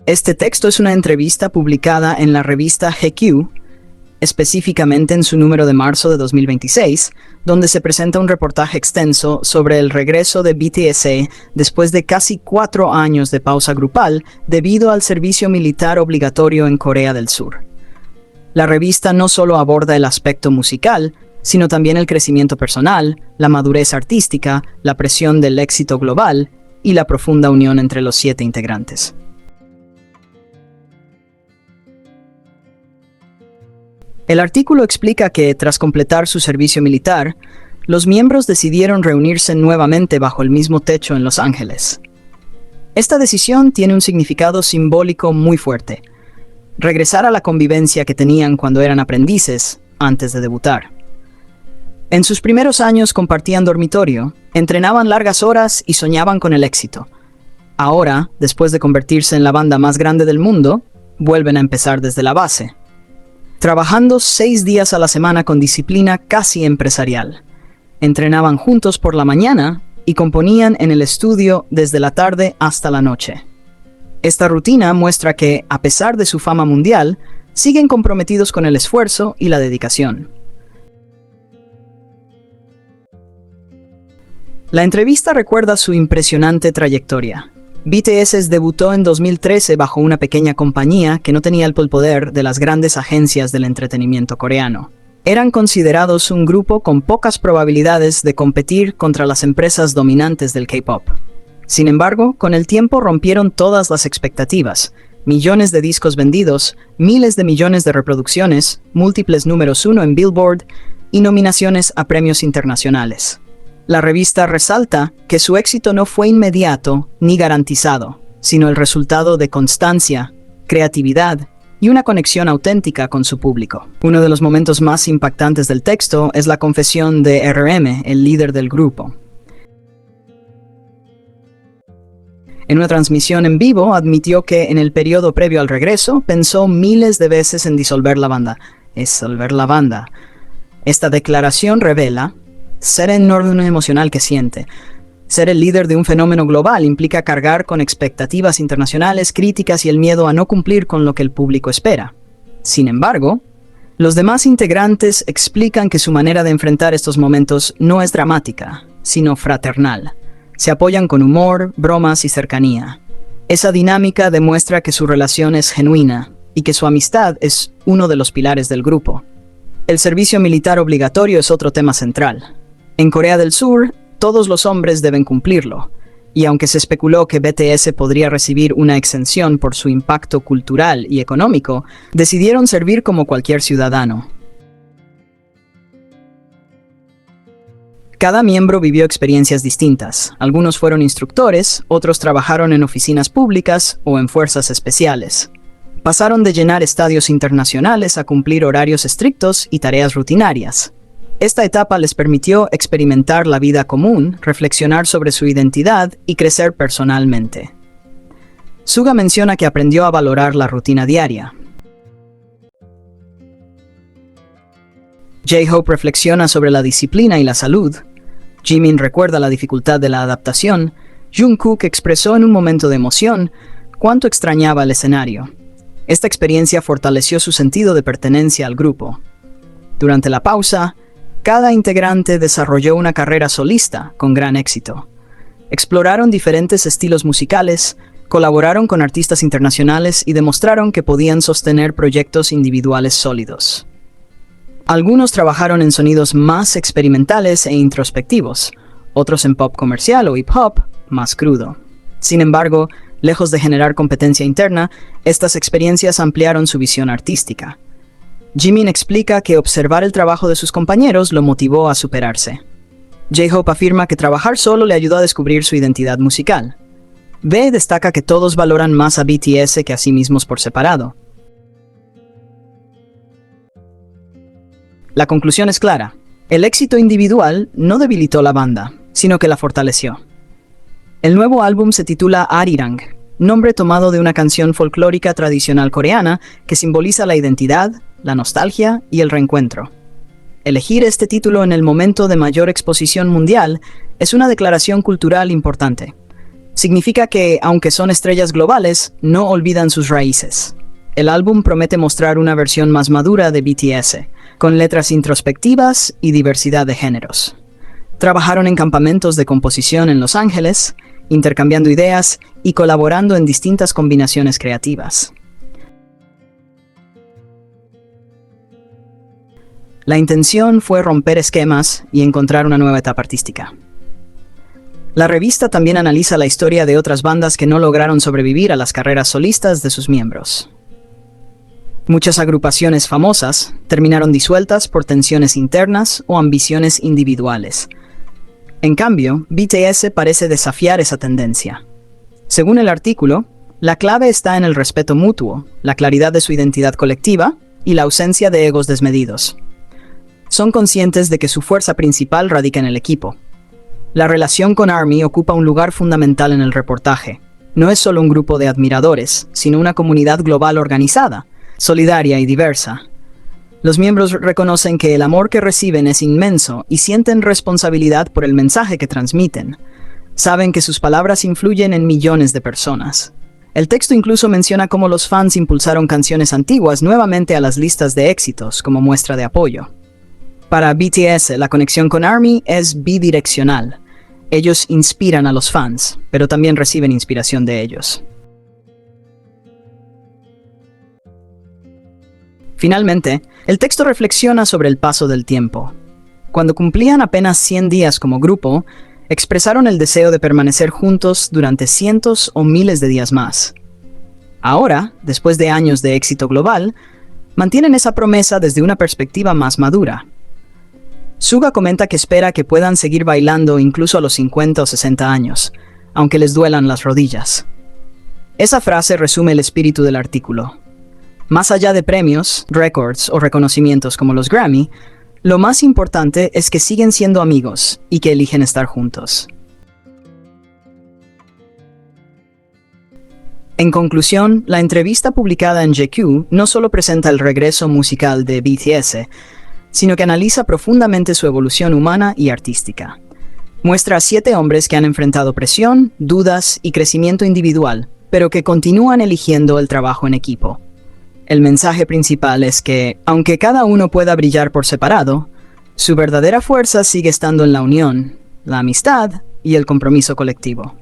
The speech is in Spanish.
Este texto es una entrevista publicada en la revista GQ, específicamente en su número de marzo de 2026, donde se presenta un reportaje extenso sobre el regreso de BTS después de casi 4 años de pausa grupal debido al servicio militar obligatorio en Corea del Sur. La revista no solo aborda el aspecto musical, sino también el crecimiento personal, la madurez artística, la presión del éxito global y la profunda unión entre los 7 integrantes. El artículo explica que, tras completar su servicio militar, los miembros decidieron reunirse nuevamente bajo el mismo techo en Los Ángeles. Esta decisión tiene un significado simbólico muy fuerte: regresar a la convivencia que tenían cuando eran aprendices, antes de debutar. En sus primeros años compartían dormitorio, entrenaban largas horas y soñaban con el éxito. Ahora, después de convertirse en la banda más grande del mundo, vuelven a empezar desde la base, trabajando 6 días a la semana con disciplina casi empresarial. Entrenaban juntos por la mañana y componían en el estudio desde la tarde hasta la noche. Esta rutina muestra que, a pesar de su fama mundial, siguen comprometidos con el esfuerzo y la dedicación. La entrevista recuerda su impresionante trayectoria. BTS debutó en 2013 bajo una pequeña compañía que no tenía el poder de las grandes agencias del entretenimiento coreano. Eran considerados un grupo con pocas probabilidades de competir contra las empresas dominantes del K-pop. Sin embargo, con el tiempo rompieron todas las expectativas: millones de discos vendidos, miles de millones de reproducciones, múltiples números 1 en Billboard y nominaciones a premios internacionales. La revista resalta que su éxito no fue inmediato ni garantizado, sino el resultado de constancia, creatividad y una conexión auténtica con su público. Uno de los momentos más impactantes del texto es la confesión de RM, el líder del grupo. En una transmisión en vivo admitió que en el periodo previo al regreso pensó miles de veces en disolver la banda. Esta declaración revela ser el orden emocional que siente. Ser el líder de un fenómeno global implica cargar con expectativas internacionales, críticas y el miedo a no cumplir con lo que el público espera. Sin embargo, los demás integrantes explican que su manera de enfrentar estos momentos no es dramática, sino fraternal. Se apoyan con humor, bromas y cercanía. Esa dinámica demuestra que su relación es genuina y que su amistad es uno de los pilares del grupo. El servicio militar obligatorio es otro tema central. En Corea del Sur, todos los hombres deben cumplirlo, y aunque se especuló que BTS podría recibir una exención por su impacto cultural y económico, decidieron servir como cualquier ciudadano. Cada miembro vivió experiencias distintas. Algunos fueron instructores, otros trabajaron en oficinas públicas o en fuerzas especiales. Pasaron de llenar estadios internacionales a cumplir horarios estrictos y tareas rutinarias. Esta etapa les permitió experimentar la vida común, reflexionar sobre su identidad y crecer personalmente. Suga menciona que aprendió a valorar la rutina diaria. J-Hope reflexiona sobre la disciplina y la salud. Jimin recuerda la dificultad de la adaptación. Jungkook expresó en un momento de emoción cuánto extrañaba el escenario. Esta experiencia fortaleció su sentido de pertenencia al grupo. Durante la pausa, cada integrante desarrolló una carrera solista con gran éxito. Exploraron diferentes estilos musicales, colaboraron con artistas internacionales y demostraron que podían sostener proyectos individuales sólidos. Algunos trabajaron en sonidos más experimentales e introspectivos, otros en pop comercial o hip hop más crudo. Sin embargo, lejos de generar competencia interna, estas experiencias ampliaron su visión artística. Jimin explica que observar el trabajo de sus compañeros lo motivó a superarse. J-Hope afirma que trabajar solo le ayudó a descubrir su identidad musical. B destaca que todos valoran más a BTS que a sí mismos por separado. La conclusión es clara: el éxito individual no debilitó la banda, sino que la fortaleció. El nuevo álbum se titula Arirang, nombre tomado de una canción folclórica tradicional coreana que simboliza la identidad, la nostalgia y el reencuentro. Elegir este título en el momento de mayor exposición mundial es una declaración cultural importante. Significa que, aunque son estrellas globales, no olvidan sus raíces. El álbum promete mostrar una versión más madura de BTS, con letras introspectivas y diversidad de géneros. Trabajaron en campamentos de composición en Los Ángeles, intercambiando ideas y colaborando en distintas combinaciones creativas. La intención fue romper esquemas y encontrar una nueva etapa artística. La revista también analiza la historia de otras bandas que no lograron sobrevivir a las carreras solistas de sus miembros. Muchas agrupaciones famosas terminaron disueltas por tensiones internas o ambiciones individuales. En cambio, BTS parece desafiar esa tendencia. Según el artículo, la clave está en el respeto mutuo, la claridad de su identidad colectiva y la ausencia de egos desmedidos. Son conscientes de que su fuerza principal radica en el equipo. La relación con ARMY ocupa un lugar fundamental en el reportaje. No es solo un grupo de admiradores, sino una comunidad global organizada, solidaria y diversa. Los miembros reconocen que el amor que reciben es inmenso y sienten responsabilidad por el mensaje que transmiten. Saben que sus palabras influyen en millones de personas. El texto incluso menciona cómo los fans impulsaron canciones antiguas nuevamente a las listas de éxitos como muestra de apoyo. Para BTS, la conexión con ARMY es bidireccional. Ellos inspiran a los fans, pero también reciben inspiración de ellos. Finalmente, el texto reflexiona sobre el paso del tiempo. Cuando cumplían apenas 100 días como grupo, expresaron el deseo de permanecer juntos durante cientos o miles de días más. Ahora, después de años de éxito global, mantienen esa promesa desde una perspectiva más madura. Suga comenta que espera que puedan seguir bailando incluso a los 50 o 60 años, aunque les duelan las rodillas. Esa frase resume el espíritu del artículo. Más allá de premios, récords o reconocimientos como los Grammy, lo más importante es que siguen siendo amigos y que eligen estar juntos. En conclusión, la entrevista publicada en GQ no solo presenta el regreso musical de BTS, sino que analiza profundamente su evolución humana y artística. Muestra a 7 hombres que han enfrentado presión, dudas y crecimiento individual, pero que continúan eligiendo el trabajo en equipo. El mensaje principal es que, aunque cada uno pueda brillar por separado, su verdadera fuerza sigue estando en la unión, la amistad y el compromiso colectivo.